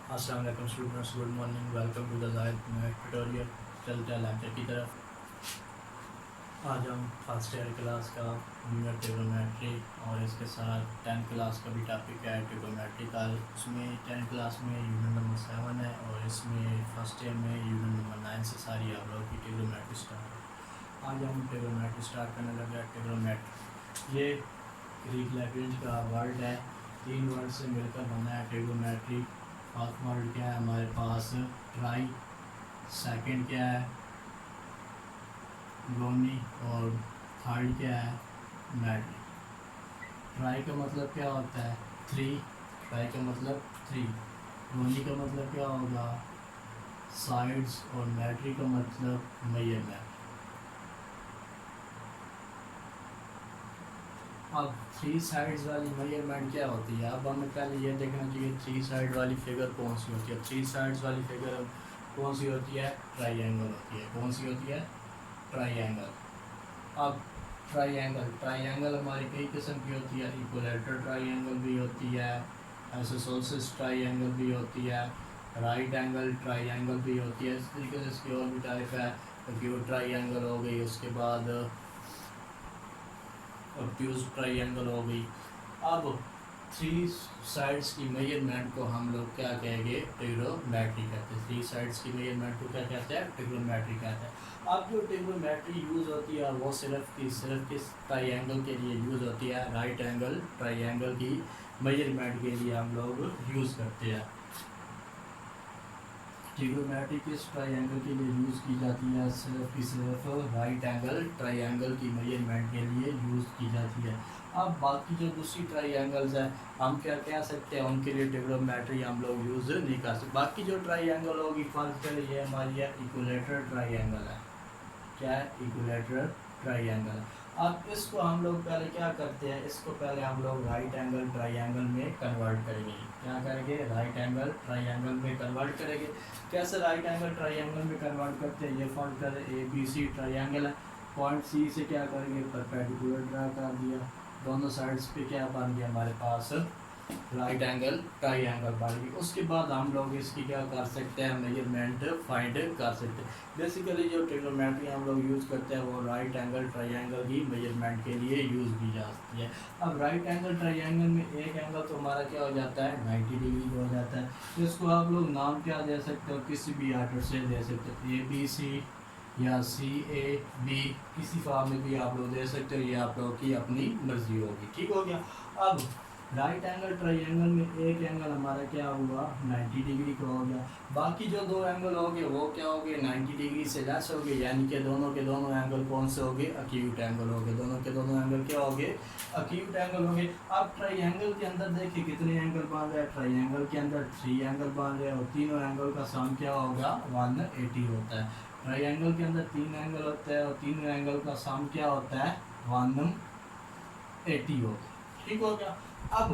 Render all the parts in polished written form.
अस्सलाम वालेकुम students, good morning. Welcome to the Zahid math tutorial. चलते हैं लेक्चर की तरफ। आज हम फर्स्ट ईयर क्लास का यूनिट ट्रिग्नोमेट्री और इसके साथ 10th क्लास का भी टॉपिक है ट्रिग्नोमेट्रिकल। उसमें 10th क्लास में यूनिट नंबर 7 है और इसमें फर्स्ट ईयर में यूनिट नंबर 9 से सारी आप लोगों की ट्रिग्नोमेट्री स्टार्ट है। आज हम ट्रिग्नोमेट्री स्टार्ट करने लगे हैं। ट्रिग्नोमेट्री ये ग्रीक लैंग्वेज का वर्ड है, 3 वर्ड से मिलकर बना है ट्रिग्नोमेट्री। फर्स्ट वर्ड क्या है हमारे पास? ट्राई। सेकंड क्या है? गोनी। और थर्ड क्या है? मैट्री। ट्राई का मतलब क्या होता है? 3। ट्राई का मतलब 3। गोनी का मतलब क्या होगा? साइड्स। और मैट्री का मतलब मेजरमेंट। अब 3 साइड्स वाली मेजरमेंट क्या होती है? अब हमें पहले ये देखना चाहिए 3 साइड वाली फिगर कौन सी होती है। 3 साइड्स वाली फिगर कौन सी होती है? ट्राइंगल होती है। कौन सी होती है? ट्राइंगल। अब ट्राइंगल हमारी कई किस्म की होती है। इक्विलेटरल ट्राइंगल भी होती है, आइसोसेलेस ट्राइंगल भी होती है, राइट एंगल ट्राइंगल भी होती है। इस तरीके से इसकी और भी टाइप है। एक्यूट ट्राइंगल हो गई, उसके बाद ऑब्ट्यूज ट्राइंगल हो गई। अब 3 साइड्स की मेजरमेंट को हम लोग क्या कहेंगे? ट्रिग्नोमेट्री कहते हैं। 3 साइड्स की मेजरमेंट को क्या कहते हैं? ट्रिग्नोमेट्री कहते हैं। अब जो ट्रिग्नोमेट्री यूज़ होती है वो सिर्फ किस ट्राइंगल के लिए यूज़ होती है? राइट एंगल ट्राइंगल की मेजरमेंट के लिए हम लोग यूज़ करते हैं। ट्रिग्नोमेट्री किस ट्राइंगल के लिए यूज़ की जाती है? सिर्फ की सिर्फ राइट एंगल ट्राइंगल की मेजरमेंट के लिए यूज़ की जाती है। अब बाकी जो दूसरी ट्राइंगल्स हैं हम क्या कह सकते हैं? उनके लिए ट्रिग्नोमेट्री हम लोग यूज़ नहीं कर सकते। बाकी जो ट्राइंगल होगी, फर्स्ट के लिए हमारी है इक्विलेटरल ट्राइंगल है। क्या है? Equilateral triangle. अब इसको हम लोग पहले क्या करते हैं? इसको पहले हम लोग राइट एंगल ट्राइंगल में कन्वर्ट करेंगे। क्या करेंगे? राइट एंगल ट्राइंगल में कन्वर्ट करेंगे। कैसे राइट एंगल ट्राइंगल में कन्वर्ट करते हैं? ये फॉर्म करें, ए बी सी ट्राइंगल है। पॉइंट सी से क्या करेंगे? परपेंडिकुलर ड्रा कर दिया। दोनों साइड्स पे क्या बन गया हमारे पास? राइट एंगल ट्राइंगल बन गई। उसके बाद हम लोग इसकी क्या कर सकते हैं? मेजरमेंट फाइंड कर सकते हैं। बेसिकली जो ट्रिग्नोमेट्री हम लोग यूज़ करते हैं वो राइट एंगल ट्राइंगल की मेजरमेंट के लिए यूज़ की जा सकती है। अब राइट एंगल ट्राइंगल में एक एंगल तो हमारा क्या हो जाता है? 90 डिग्री हो जाता है। तो इसको आप लोग नाम क्या दे सकते हो? किसी भी आर्डर से दे सकते हो, ए बी सी या सी ए बी, किसी फॉर्म में भी आप लोग दे सकते हो। ये आप लोगों की अपनी मर्जी होगी। ठीक हो गया। अब राइट एंगल ट्राइंगल में एक एंगल हमारा क्या हुआ? 90 डिग्री का हो गया। बाकी जो 2 एंगल होंगे वो क्या होंगे? 90 डिग्री से लेस होंगे, यानी कि दोनों के दोनों एंगल कौन से होंगे? अक्यूट एंगल होंगे। दोनों के दोनों एंगल क्या होंगे? अक्यूट एंगल होंगे। अब ट्राइंगल के अंदर देखिए कितने एंगल बन रहे हैं? ट्राइंगल के अंदर 3 एंगल बन रहे हैं और तीनों एंगल का सम क्या होगा? 180 होता है। ट्राइंगल के अंदर 3 एंगल होते हैं और तीनों एंगल का सम क्या होता है? 180 होगा। ठीक हो गया। अब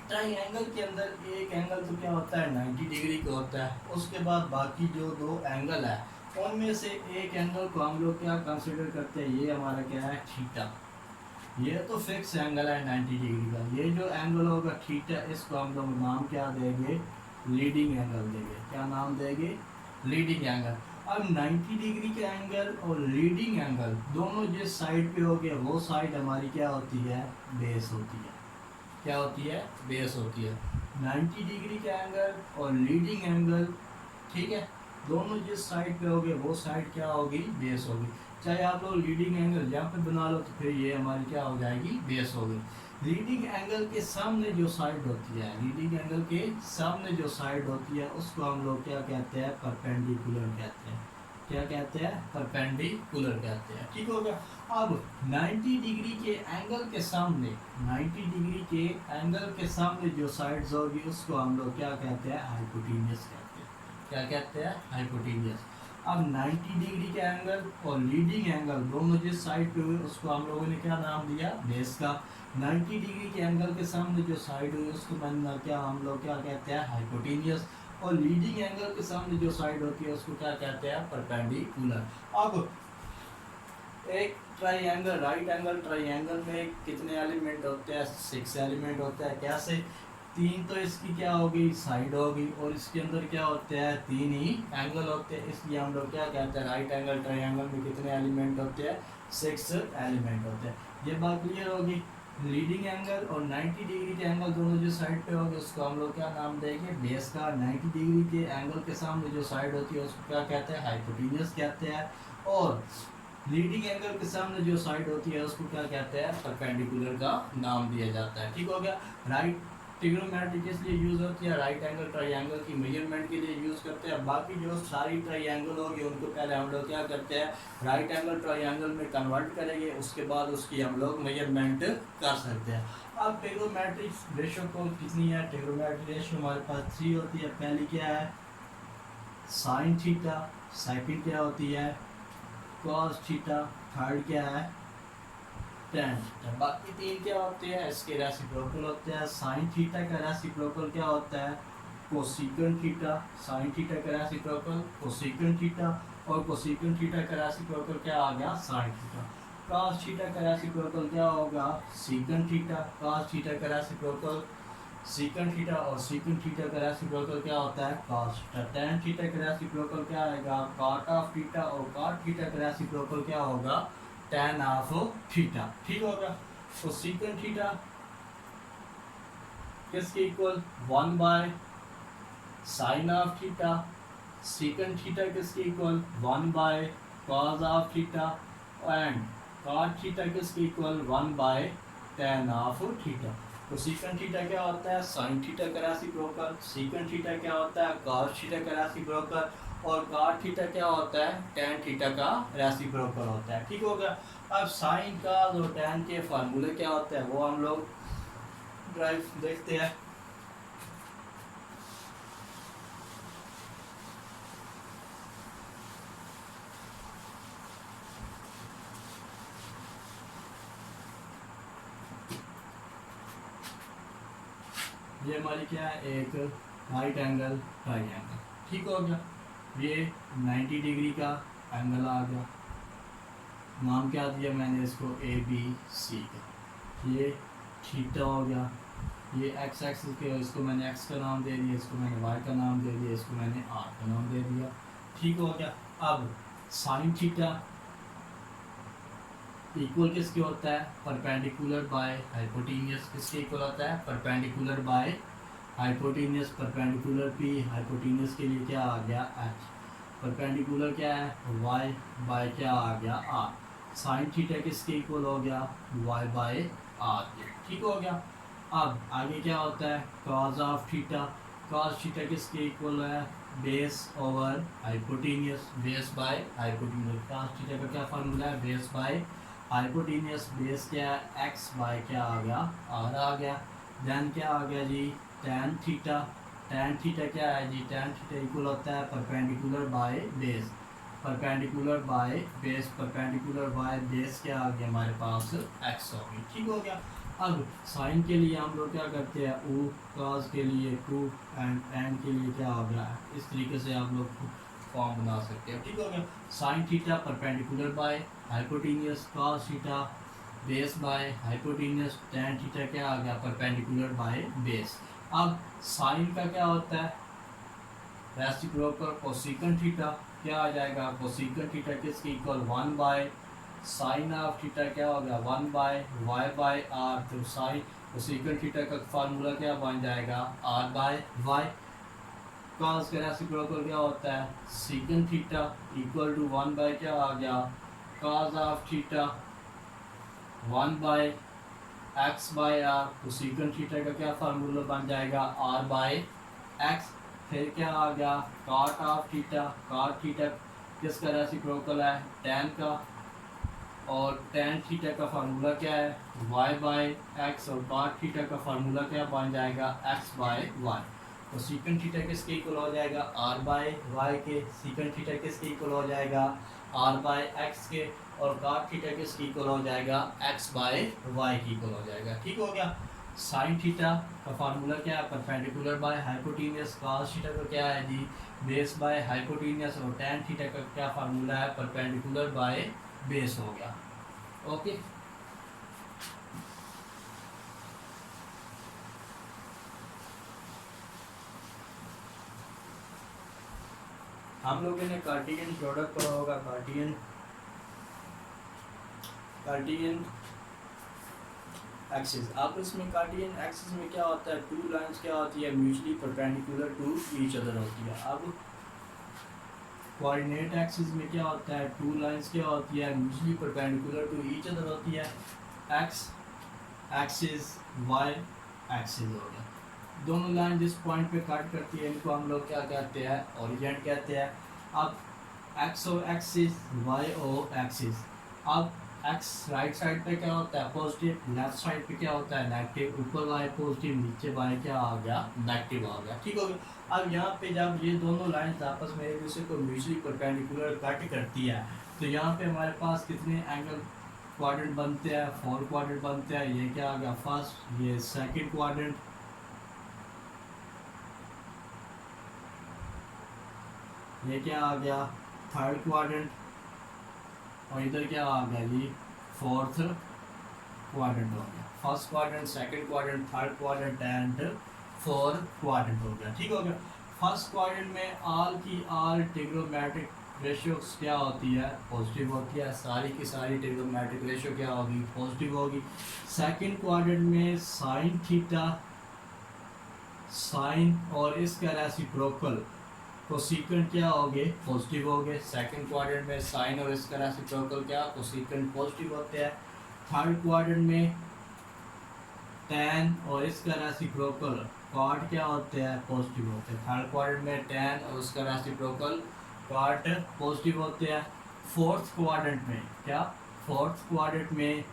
ट्राइंगल के अंदर एक एंगल तो क्या होता है? 90 डिग्री का होता है। उसके बाद बाकी जो 2 एंगल है उनमें से एक एंगल को हम लोग क्या कंसिडर करते हैं? ये हमारा क्या है? थीटा। ये तो फिक्स एंगल है 90 डिग्री का। ये जो एंगल होगा थीटा, इसको हम लोग नाम क्या देंगे? लीडिंग एंगल देंगे। क्या नाम देंगे? Leading angle. अब 90 डिग्री के एंगल और लीडिंग एंगल दोनों जिस साइड पे हो गए वो साइड हमारी क्या होती है? बेस होती है। क्या होती है? बेस होती है। 90 डिग्री का एंगल और लीडिंग एंगल, ठीक है, दोनों जिस साइड पे होगे वो साइड क्या होगी? बेस होगी। चाहे आप लोग लीडिंग एंगल यहाँ पे बना लो तो फिर ये हमारी क्या हो जाएगी? बेस होगी। लीडिंग एंगल के सामने जो साइड होती है, लीडिंग एंगल के सामने जो साइड होती है उसको हम लोग क्या कहते हैं? परपेंडिकुलर कहते हैं। क्या कहते हैं? परपेंडिकुलर कहते हैं। ठीक हो गया। अब 90 डिग्री के एंगल के सामने, 90 डिग्री के एंगल के सामने जो साइड्स होगी उसको हम लोग क्या कहते हैं? हाइपोटेन्यूज कहते हैं। क्या कहते हैं? हाइपोटेन्यूज। अब 90 डिग्री के एंगल और लीडिंग एंगल दोनों जिस साइड पे हुए उसको हम लोगों ने क्या नाम दिया? बेस का। 90 डिग्री के एंगल के सामने जो साइड हुई उसको क्या हम लोग क्या कहते हैं? हाइपोटेन्यूज। और लीडिंग एंगल के सामने जो साइड होती है उसको क्या कहते हैं? परपेंडिकुलर। अब एक ट्राइंगल, राइट एंगल ट्राइंगल में कितने एलिमेंट होते हैं? 6 एलिमेंट होते हैं। कैसे? तीन तो इसकी क्या होगी, साइड होगी, और इसके अंदर क्या होते हैं, तीन ही एंगल होते हैं, इसलिए हम लोग क्या कहते हैं, राइट एंगल ट्रायंगल में कितने एलिमेंट होते हैं, 6 एलिमेंट होते हैं। ये बात क्लियर होगी। लीडिंग एंगल और 90 डिग्री के एंगल दोनों जो साइड पे होंगे उसको हम लोग क्या नाम देंगे, बेस का। 90 डिग्री के एंगल के सामने जो साइड होती है उसको क्या कहते हैं, हाइपोटेन्यूस कहते हैं, और लीडिंग एंगल के सामने जो साइड होती है उसको क्या कहते हैं, परपेंडिकुलर का नाम दिया जाता है। ठीक हो गया। राइट ट्रिग्नोमेट्री किस लिए यूज होती है, राइट एंगल ट्रायंगल की मेजरमेंट के लिए यूज करते हैं। बाकी जो सारी ट्रायंगल होगी उनको पहले हम लोग क्या करते हैं, राइट एंगल ट्रायंगल में कन्वर्ट करेंगे, उसके बाद उसकी हम लोग मेजरमेंट कर सकते हैं। अब ट्रिग्नोमेट्रिक रेशियो को कितनी है, ट्रिग्नोमेट्रिक रेशियो हमारे पास 3 होती है। पहली क्या है, साइन थीटा, सेकंड क्या होती है, कॉस थीटा, थर्ड क्या है, टेन थीटा। बाकी तीन क्या होते हैं, इसके रेसिप्रोकल होते हैं। साइन थीटा का रेसिप्रोकल क्या होता है, कोसेकंड थीटा। साइन थीटा का रेसिप्रोकल कोसेकंड थीटा, और कोसेकंड थीटा का रेसिप्रोकल क्या आ गया, साइन थीटा। कॉस थीटा का रेसिप्रोकल क्या होगा, सेकंड थीटा। कॉस थीटा का रेसिप्रोकल सेकंड थीटा, और सेकंड थीटा का रेसिप्रोकल क्या होता है, कॉस थीटा। टेन थीटा का रेसिप्रोकल क्या आएगा, कॉट ऑफ थीटा, और कॉट थीटा का रेसिप्रोकल क्या होगा, टेन ऑफ थीटा। ठीक होगा। तो सेकंड थीटा किसके equal, 1 by sine of theta. Second theta किसके equal, 1 by cos of theta, and cot theta किसके equal, 1 by tan of theta. तो सेकंड थीटा क्या होता है, साइन थीटा का रेसिप्रोकल। सेकंड थीटा क्या होता है, कॉस थीटा का रेसिप्रोकल, और कॉट थीटा क्या होता है, टेन थीटा का रेसिप्रोकल होता है। ठीक हो गया। अब साइन का और टेन के फार्मूले क्या होते हैं वो हम लोग ड्राइव देखते हैं। ये हमारी क्या है, एक राइट एंगल ट्रायंगल। ठीक हो गया। ये 90 डिग्री का एंगल आ गया, नाम क्या दिया मैंने इसको, ABC का। ये थीटा हो गया, ये एक्स एक्सिस के, इसको मैंने एक्स का नाम दे दिया, इसको मैंने वाई का नाम दे दिया, इसको मैंने आर का नाम दे दिया। ठीक हो गया। अब साइन थीटा इक्वल किसके होता है, परपेंडिकुलर बाय हाइपोटेन्यूस। किसके इक्वल होता है, perpendicular by hypotenuse. Perpendicular P, hypotenuse के लिए क्या आ गया, एच। परपेंडिकुलर क्या है, वाई बाय क्या आ गया, आर। साइन थीटा किसके इक्वल हो गया, वाई बाय आर के। ठीक हो गया। अब आगे क्या होता है, cos of theta. Cos theta किसके इक्वल है, base over hypotenuse, base by hypotenuse. Cos theta का क्या फार्मूला है, बेस बाय हाइपोटेन्यूस। बेस क्या है, एक्स बाय क्या आ गया, आर आ गया। देन क्या आ गया जी, टेन थीटा। टेन थीटा क्या है जी, टेन थीटा इक्वल होता है perpendicular by base. Perpendicular by base, perpendicular by base क्या आ गया हमारे पास, एक्स हो गई। ठीक हो गया। अब साइन के लिए हम लोग क्या करते हैं, ऊ। कॉस के लिए टू, एंड टेन के लिए क्या हो गया, इस तरीके से आप लोग फॉर्म बना सकते हैं। ठीक हो गया। Sine theta perpendicular by hypotenuse, cos theta base by hypotenuse, tan theta क्या आ गया, परपेंडिकुलर बाय बेस। अब साइन का क्या होता है, रेसिप्रोकल कोसेकंड थीटा। क्या आ जाएगा, कोसेकंड थीटा किसके equal, 1 by sine of theta क्या हो गया, 1 बाय वाई बाय आर। तो साइन कोसेकंड थीटा का फार्मूला क्या बन जाएगा, आर बाय वाई। कॉस का रेसिप्रोकल क्या होता है, secant theta equal to 1 by क्या आ गया, cos of theta 1 by X by R. तो सेकंड थीटा का क्या फार्मूला बन जाएगा, आर बाय एक्स। फिर क्या आ गया, cot of theta. Cot theta किसका रेसिप्रोकल है, टेन का, और टेन थीटा का फार्मूला क्या है, वाई बाय एक्स, और कॉट थीटा का फार्मूला क्या बन जाएगा, एक्स बाय वाई। तो सीकंड थीटा किसके इक्वल हो जाएगा, आर बाय वाई के। सीकंड थीटा किसके इक्वल हो जाएगा, आर बाय एक्स के, और कॉट थीटा किसके इक्वल हो जाएगा, एक्स बाय वाई की इक्वल हो जाएगा। ठीक हो गया। साइन थीटा का फार्मूला क्या है, perpendicular by hypotenuse. Cos theta का क्या है जी, बेस बाय हाइपोटेन्यूस, और टेन थीटा का क्या फार्मूला है, परपेंडिकुलर बाय बेस हो गया। ओके। हम लोगों ने कार्टेशियन प्रोडक्ट पढ़ा होगा, कार्टेशियन एक्सिस। अब इसमें कार्टेशियन एक्सिस में क्या होता है, टू लाइंस क्या होती है, mutually perpendicular to each other होती है। अब कोऑर्डिनेट एक्सिस में क्या होता है, टू लाइंस क्या होती है, mutually perpendicular to each other होती है। एक्स एक्सिस, वाई एक्सिस हो गया, दोनों लाइन जिस पॉइंट पे कट करती है इनको हम लोग क्या कहते हैं, ओरिजिन कहते हैं। अब एक्स ओ एक्सिस, वाई ओ एक्सिस। अब एक्स राइट साइड पे क्या होता है, पॉजिटिव, लेफ्ट साइड पे क्या होता है, नेगेटिव। ऊपर वाई पॉजिटिव, नीचे वाई क्या आ गया, नेगेटिव आ गया, ठीक हो गया। अब यहाँ पे जब ये दोनों लाइंस आपस में एक दूसरे को म्यूचुअली परपेंडिकुलर कट करती है तो यहाँ पे हमारे पास कितने एंगल क्वाड्रेंट बनते हैं, 4 क्वाड्रेंट बनते हैं। ये क्या आ गया, फर्स्ट, ये सेकंड क्वाड्रेंट, ये क्या आ गया, थर्ड क्वाड्रेंट, और इधर क्या आ गया जी, फोर्थ क्वाड्रेंट हो गया। First quadrant, second quadrant, third quadrant and fourth quadrant हो गया, ठीक हो गया। फर्स्ट क्वाड्रेंट में आल की आल ट्रिग्नोमेट्रिक रेशियो क्या होती है, पॉजिटिव होती है। सारी की सारी ट्रिग्नोमेट्रिक रेशियो क्या होगी, पॉजिटिव होगी। सेकंड क्वाड्रेंट में साइन थीटा, साइन और इसका रेसिप्रोकल कोसेकेंट क्या होगे, पॉजिटिव होगे। सेकंड क्वाड्रेंट में साइन और इसका रेसिप्रोकल क्या, कोसेकेंट पॉजिटिव होते हैं। थर्ड क्वाड्रेंट में tan और इसका रेसिप्रोकल कॉट क्या होते हैं, पॉजिटिव होते हैं। थर्ड क्वाड्रेंट में tan और उसका रेसिप्रोकल कॉट पॉजिटिव होते हैं। फोर्थ क्वाड्रेंट में क्या, फोर्थ क्वाड्रेंट में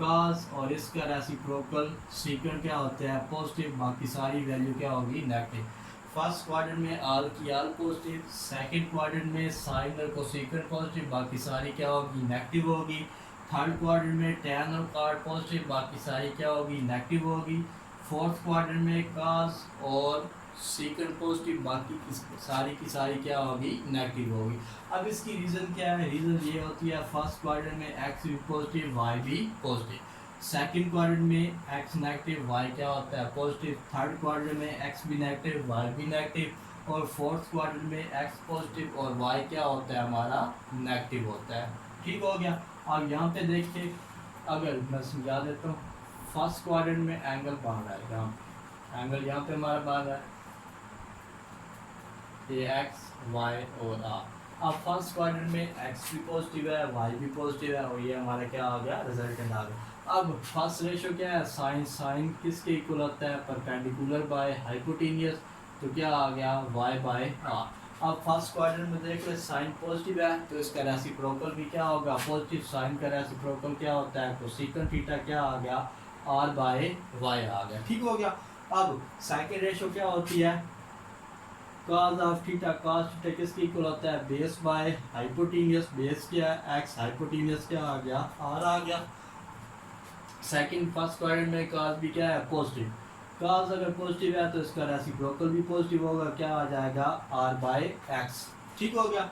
cos और इसका रेसिप्रोकल सीकेंट क्या होते हैं, पॉजिटिव। बाकी सारी वैल्यू क्या होगी, नेगेटिव। फर्स्ट क्वाड्रेंट में आल की आल पॉजिटिव, सेकंड क्वाड्रेंट में साइन और कोसेकेंट पॉजिटिव, बाकी सारी क्या होगी, नेगेटिव होगी। थर्ड क्वाड्रेंट में tan और cot पॉजिटिव, बाकी सारी क्या होगी, नेगेटिव होगी। फोर्थ क्वाड्रेंट में cos और सेकंड पॉजिटिव, बाकी सारी की सारी क्या होगी, नेगेटिव होगी। अब इसकी रीज़न क्या है, रीज़न ये होती है फर्स्ट क्वाड्रेंट में x भी पॉजिटिव, y भी पॉजिटिव। सेकंड क्वाड्रेंट में x नेगेटिव, y क्या होता है, पॉजिटिव। थर्ड क्वाड्रेंट में x भी नेगेटिव, y भी नेगेटिव। और फोर्थ क्वाड्रेंट में x पॉजिटिव और y क्या होता है, हमारा नेगेटिव होता है, ठीक हो गया। अब यहाँ पे देखिए, अगर मैं समझा देता हूँ, फर्स्ट क्वाड्रेंट में एंगल बाहर आएगा, एंगल यहाँ पे हमारा बाहर है, ये x, y और r। अब फर्स्ट क्वाड्रेंट में x भी पॉजिटिव है, y भी पॉजिटिव है, और ये हमारा क्या आ गया, रिजल्टेंट आ गया। अब फर्स्ट रेशो क्या है, साइन, साइन किसके इक्वल होता है, परपेंडिकुलर बाय हाइपोटेनियस, तो क्या आ गया, y बाय r। अब फर्स्ट क्वाड्रेंट में देख ले, साइन पॉजिटिव है तो इसका रेसिप्रोकल भी क्या होगा, पॉजिटिव। साइन का रेसिप्रोकल क्या होता है, कोसेकेंट थीटा क्या आ गया, r बाय y आ गया, ठीक हो गया। अब सेकंड रेशो क्या होती है, cos of theta, cos theta किसके इक्वल होता है, बेस बाय हाइपोटेनियस, बेस क्या है x, हाइपोटेनियस क्या आ गया, r आ गया। सेकंड फर्स्ट क्वाड्रेंट में cos भी क्या है, पॉजिटिव। cos अगर पॉजिटिव है तो इसका रेसिप्रोकल भी पॉजिटिव होगा, क्या आ जाएगा, r बाय x, ठीक हो गया।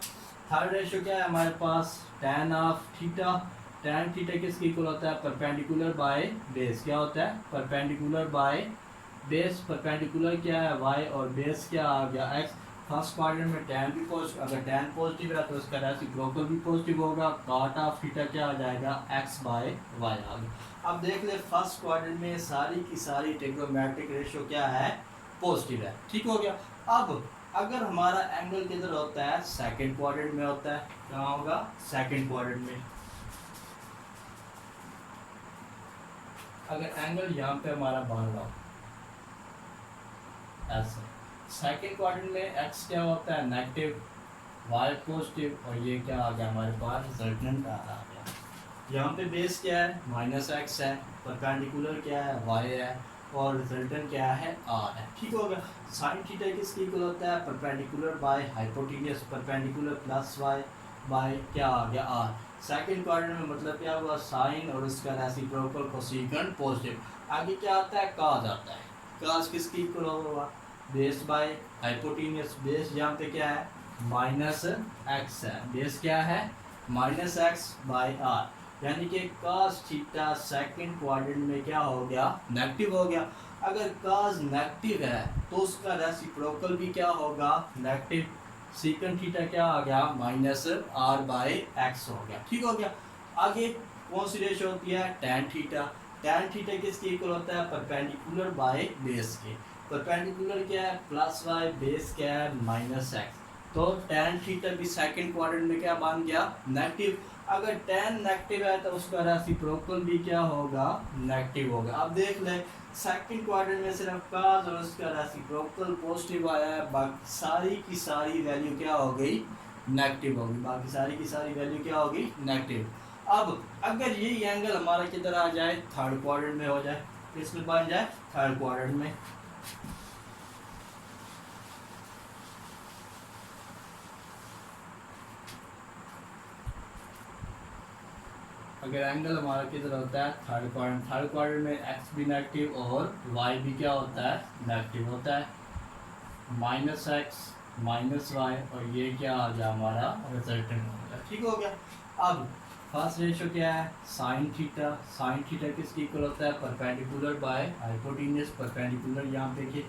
थर्ड रेशियो क्या है हमारे पास, tan of theta, tan theta किसके इक्वल होता है, परपेंडिकुलर बाय बेस, क्या होता है, परपेंडिकुलर बाय बेस। परपेंडिकुलर क्या है, y, और बेस क्या आ गया, x। फर्स्ट क्वाड्रेंट में tan भी पॉजिटिव, अगर tan पॉजिटिव है तो इसका रेसिप्रोकल भी पॉजिटिव होगा, cot ऑफ थीटा क्या आ जाएगा, x बाय y आ गया। अब देख ले, फर्स्ट क्वाड्रेंट में सारी की सारी ट्रिग्नोमेट्रिक रेशियो क्या है, पॉजिटिव है, ठीक हो गया। अब अगर हमारा एंगल किधर होता है, सेकंड क्वाड्रेंट में होता है, कहाँ होगा, सेकंड क्वाड्रेंट में। अगर एंगल यहाँ पे हमारा बन रहा हो ऐसे, सेकंड क्वाड्रेंट में x क्या होता है, नेगेटिव, y पॉजिटिव, और ये क्या आ गया हमारे पास, रिजल्टेंट आ गया। यहाँ पे बेस क्या है, माइनस x है, परपेंडिकुलर क्या है, y है, और रिजल्टेंट क्या है, r है, ठीक हो गया। साइन थीटा किसके इक्वल होता है, perpendicular by hypotenuse, perpendicular plus y by क्या आ गया, r। सेकंड क्वाड्रेंट में मतलब क्या हुआ, साइन और इसका रेसिप्रोकल कोसेकेंट पॉजिटिव। आगे क्या आता है, cos आता है। cos किसके इक्वल होगा, बेस बाय हाइपोटेनियस, बेस यहाँ पे क्या है, माइनस x है, बेस क्या है, माइनस x बाय r, यानी कि cos थीटा सेकंड क्वाड्रेंट में क्या हो गया, नेगेटिव हो गया। अगर cos नेगेटिव है तो उसका रेसिप्रोकल भी क्या होगा, नेगेटिव। सीकन थीटा क्या आ गया माइनस आर बाय एक्स हो गया। ठीक हो गया। आगे कौन सी रेशो होती है टैन थीटा। टैन थीटा किसके इक्वल होता है परपेंडिकुलर बाय बेस के। परपेंडिकुलर क्या है प्लस वाई, बेस क्या है माइनस एक्स। तो टैन थीटा भी सेकंड क्वाड्रेंट में क्या बन गया नेगेटिव। अगर टैन नेगेटिव है तो उसका रेसिप्रोकल भी क्या होगा नेगेटिव होगा। अब देख ले सेकंड क्वाड्रेंट में सिर्फ काज और उसका रेसिप्रोकल पॉजिटिव आया है, बाकी सारी की सारी वैल्यू क्या हो गई नेगेटिव होगी। बाकी सारी की सारी वैल्यू क्या होगी नेगेटिव। अब अगर ये एंगल हमारा किधर आ जाए थर्ड क्वाड्रेंट में हो जाए, इसमें बन जाए थर्ड क्वाड्रेंट में। अगर एंगल हमारा किधर होता है थर्ड क्वाड्रेंट, थर्ड क्वाड्रेंट में एक्स भी नेगेटिव और वाई भी क्या होता है नेगेटिव होता है। माइनस एक्स माइनस वाई और ये क्या आ गया हमारा रिजल्टेंट हो गया। ठीक हो गया। अब फर्स्ट रेशो क्या है साइन थीटा। साइन थीटा किसके इक्वल होता है परपेंडिकुलर बाय हाइपोटेन्यूस। परपेंडिकुलर यहाँ पे देखिए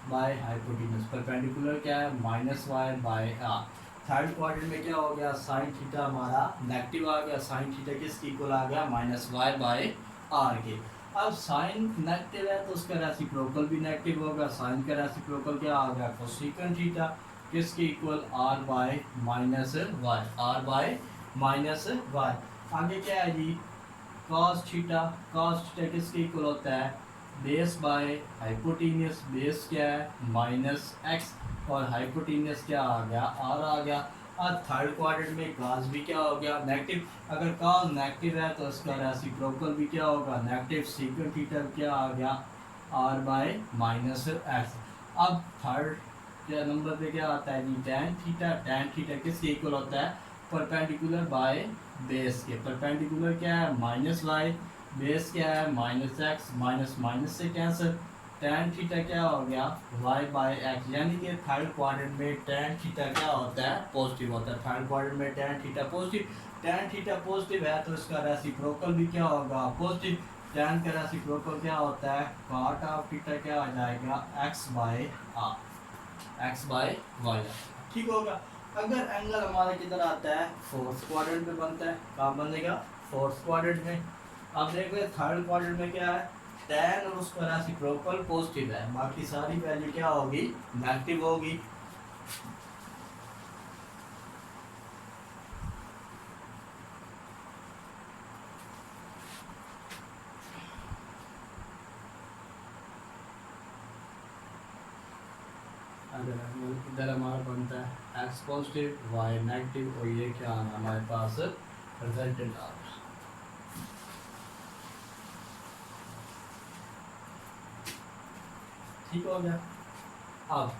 बाय हाइपोटेन्यूस। परपेंडिकुलर क्या है minus Y by R. Third quadrant में क्या हो गया साइन थीटा हमारा नेगेटिव आ गया। साइन थीटा किसके इक्वल आ गया माइनस वाई बाय आर के। अब साइन नेगेटिव है तो उसका रेसिप्रोकल भी नेगेटिव होगा। साइन का रेसिप्रोकल क्या आ गया कोसेकंड थीटा किसके equal R by minus Y. R by minus Y. आगे क्या है जी कॉस थीटा। कॉस थीटा किसके इक्वल होता है बेस बाय हाइपोटेन्यूस। बेस क्या है माइनस एक्स और हाइपोटेन्यूस क्या आ गया आर आ गया। और थर्ड क्वाड्रेंट में काज भी क्या हो गया नेगेटिव। अगर काज नेगेटिव है तो उसका रेसिप्रोकल भी क्या होगा नेगेटिव। सीकंड थीटा क्या आ गया आर बाय माइनस एक्स। अब थर्ड क्या नंबर पे क्या आता है जी टैन थीटा। टैन थीटा किसके इक्वल होता है परपेंडिकुलर बाय बेस के। परपेंडिकुलर क्या है माइनस वाई, बेस क्या है माइनस एक्स, माइनस माइनस से कैंसिल। टैन थीटा क्या हो गया वाई बाय एक्स। यानी कि थर्ड क्वाड्रेंट में टैन थीटा क्या होता है पॉजिटिव होता है। थर्ड क्वाड्रेंट में tan theta positive. Tan theta positive है तो इसका रेसिप्रोकल भी क्या होगा पॉजिटिव। टैन का रेसिप्रोकल क्या होता है कॉट ऑफ थीटा क्या आ जाएगा X by R, X by Y. ठीक होगा। अगर एंगल हमारा किधर आता है फोर्थ क्वाड्रेंट में बनता है, कहाँ बनेगा फोर्थ क्वाड्रेंट में। अब देख रहे थर्ड क्वाड्रेंट में क्या है tan और उसका रेसिप्रोकल पॉजिटिव है, बाकी सारी वैल्यू क्या होगी नेगेटिव होगी। अगर इधर हमारा बनता है एक्स पॉजिटिव वाई नेगेटिव और ये क्या आना हमारे पास रिजल्टेंट आ रहा है। ठीक हो गया। अब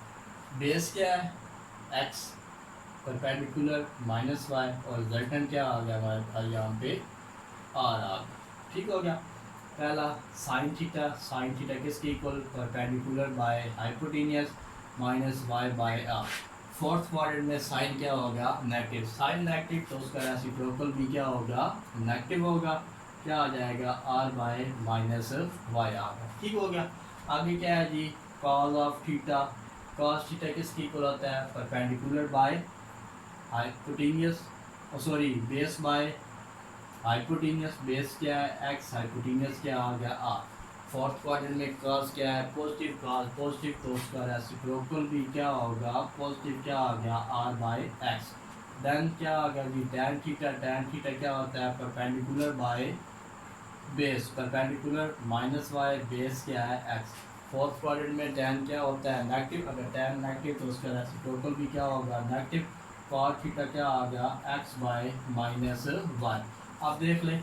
बेस क्या है एक्स परपेंडिकुलर माइनस वाई और रिजल्टेंट क्या आ गया हमारे पास यहाँ पे आर आ गया। ठीक हो गया। पहला साइन थीटा। साइन थीटा किसके equal perpendicular by hypotenuse minus Y by R. Fourth quadrant में साइन क्या हो गया नेगेटिव। साइन नेगेटिव तो उसका रेसिप्रोकल भी क्या होगा नेगेटिव होगा। क्या आ जाएगा आर बाय माइनस वाई आ गया। ठीक हो गया। आगे क्या है जी cos of theta. Cos theta किसके इक्वल होता है perpendicular by hypotenuse sorry base by hypotenuse. Base क्या है एक्स, हाइपोटेन्यूस क्या आ गया आर। फोर्थ क्वाड्रेंट में कॉस क्या है पॉजिटिव। कॉस पॉजिटिव तो उसका रेसिप्रोकल भी क्या होगा पॉजिटिव क्या आ गया आर बाय एक्स। देन क्या आ गया जी टैन थीटा। टैन थीटा क्या होता है perpendicular by base. Perpendicular minus Y, base क्या है एक्स। फोर्थ क्वाड्रेंट में टैन क्या होता है नेगेटिव। अगर टैन नेगेटिव तो उसका रेसिप्रोकल भी क्या होगा नेगेटिव। कॉट थीटा क्या आ गया एक्स बाय माइनस वाई। अब देख लें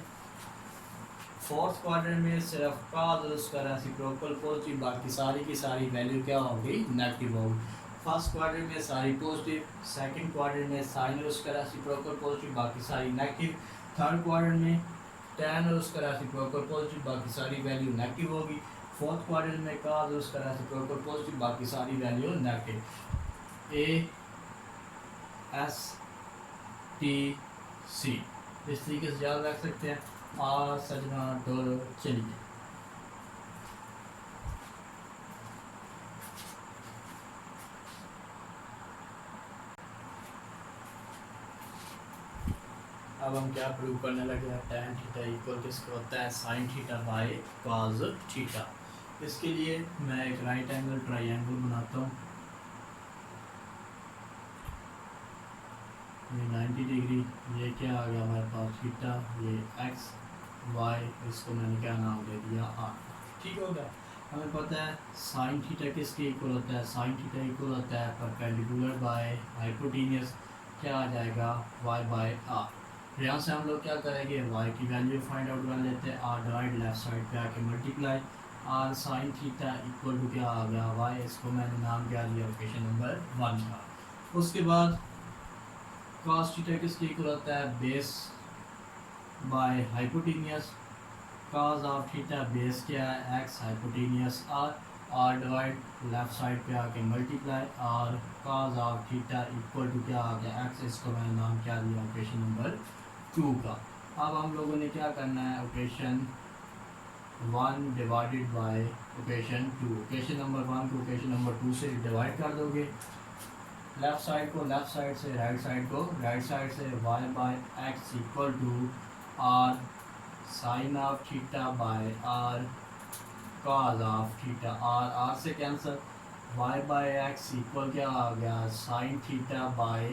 फोर्थ क्वाड्रेंट में सिर्फ कॉस और उसका रेसिप्रोकल पॉजिटिव, बाकी सारी की सारी वैल्यू क्या होगी नेगेटिव होगी। फर्स्ट क्वाड्रेंट में सारी पॉजिटिव, सेकंड क्वाड्रेंट में साइन और उसका रेसिप्रोकल पॉजिटिव, बाकी सारी नेगेटिव। थर्ड क्वाड्रेंट में tan और उसका रेसिप्रोकल पॉजिटिव, बाकी सारी वैल्यू नेगेटिव होगी। फोर्थ क्वाड्रेंट में cos और उसका रेसिप्रोकल पॉजिटिव, बाकी सारी value negative. A S T C इस तरीके से याद रख सकते हैं। आ सजना डोलो चलिए। अब हम क्या प्रूव करने लगे हैं, tan थीटा इक्वल किसका होता है, sin theta by cos theta. इसके लिए मैं एक राइट एंगल ट्रायंगल बनाता हूँ। ये 90 डिग्री, ये क्या आ गया हमारे पास थीटा, ये x y, इसको मैंने क्या नाम दे दिया r। ठीक हो गया। हमें पता है साइन थीटा किसके इक्वल होता है, साइन थीटा इक्वल होता है परपेंडिकुलर बाय हाइपोटेन्यूस, क्या आ जाएगा y बाय r। यहाँ से हम लोग क्या करेंगे, y की वैल्यू फाइंड आउट कर लेते हैं, r डिवाइड लेफ्ट साइड पे आके multiply, r sine theta equal to क्या आ गया y, इसको मैंने नाम क्या दिया इक्वेशन नंबर 1 का। उसके बाद cos थीटा किसके इक्वल होता है, base by hypotenuse, cos of theta base क्या है x, hypotenuse r divide left side पे आके मल्टीप्लाई, और cos of theta equal to क्या आ गया x, इसको मैंने नाम क्या दिया इक्वेशन नंबर 2 का। अब हम लोगों ने क्या करना है, equation 1 divided by equation 2, equation number 1 को इक्वेशन नंबर 2 से डिवाइड कर दोगे, लेफ्ट साइड को लेफ्ट साइड से, राइट साइड को राइट साइड से, y by X equal to r sine of theta by r cos of theta, r से cancel, y by X equal क्या आ गया, sine theta by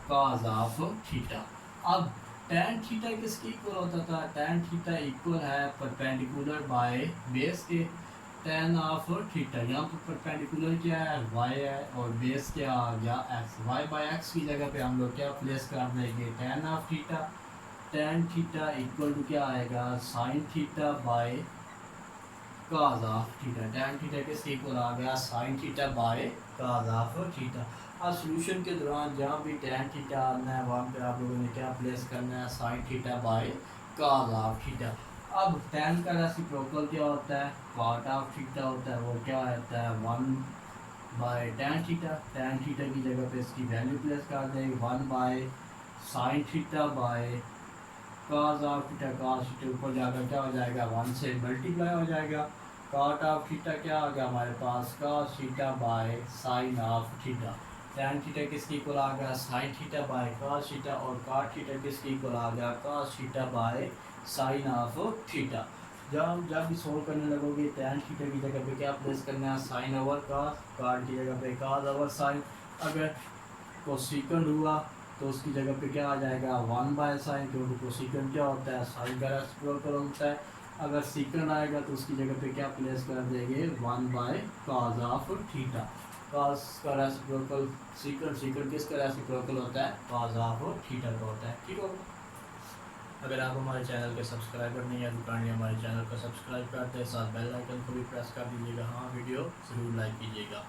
cos of theta. अब tan theta किसके equal होता था, tan theta equal है perpendicular by base के tan ऑफ थीटा, यहाँ पर परपेंडिकुलर क्या है y है और बेस क्या आ गया x, y बाय x की जगह पे हम लोग क्या प्लेस कर देंगे, tan of theta, tan theta equal to क्या आएगा, sin theta by cos of theta, tan theta किसके इक्वल आ गया, sin theta by cos of theta. अब सोल्यूशन के दौरान जहाँ भी tan थीटा आना है वहाँ पे आप लोगों ने क्या प्लेस करना है, sin theta by cos of theta. अब tan का रेसिप्रोकल क्या होता है, cot ऑफ थीटा होता है, वो क्या होता है 1 by tan theta, tan theta की जगह पे इसकी वैल्यू प्लेस कर देंगे 1 by sin theta by cos of theta, cos theta ऊपर जाकर क्या हो जाएगा 1 से मल्टीप्लाई हो जाएगा, cot ऑफ थीटा क्या आ गया हमारे पास, cos theta by sin of theta, tan theta किसके इक्वल आ गया, sin theta by cos theta, और cot थीटा किसके इक्वल आ गया, cos theta by sin of theta. जब भी सोल्व करने लगोगे tan थीटा की जगह पे क्या प्लेस करना है, sin ओवर cos, cot की जगह पे cos ओवर sin, अगर कोसेकेंड हुआ तो उसकी जगह पे क्या आ जाएगा 1 बाय साइन, क्योंकि कोसेकेंड क्या होता है साइन का रेसिप्रोकल होता है। अगर सीकेंड आएगा तो उसकी जगह पे क्या प्लेस कर देंगे 1 by cos of theta, cos का रेसिप्रोकल सीकेंड, सीकेंड किसका रेसिप्रोकल होता है, कॉस ऑफ थीटा का होता है। ठीक होगा। अगर आप हमारे चैनल के सब्सक्राइबर नहीं है तो काइंडली हमारे चैनल को सब्सक्राइब कर दें, साथ बेल आइकन को भी प्रेस कर दीजिएगा। हाँ, वीडियो ज़रूर लाइक कीजिएगा।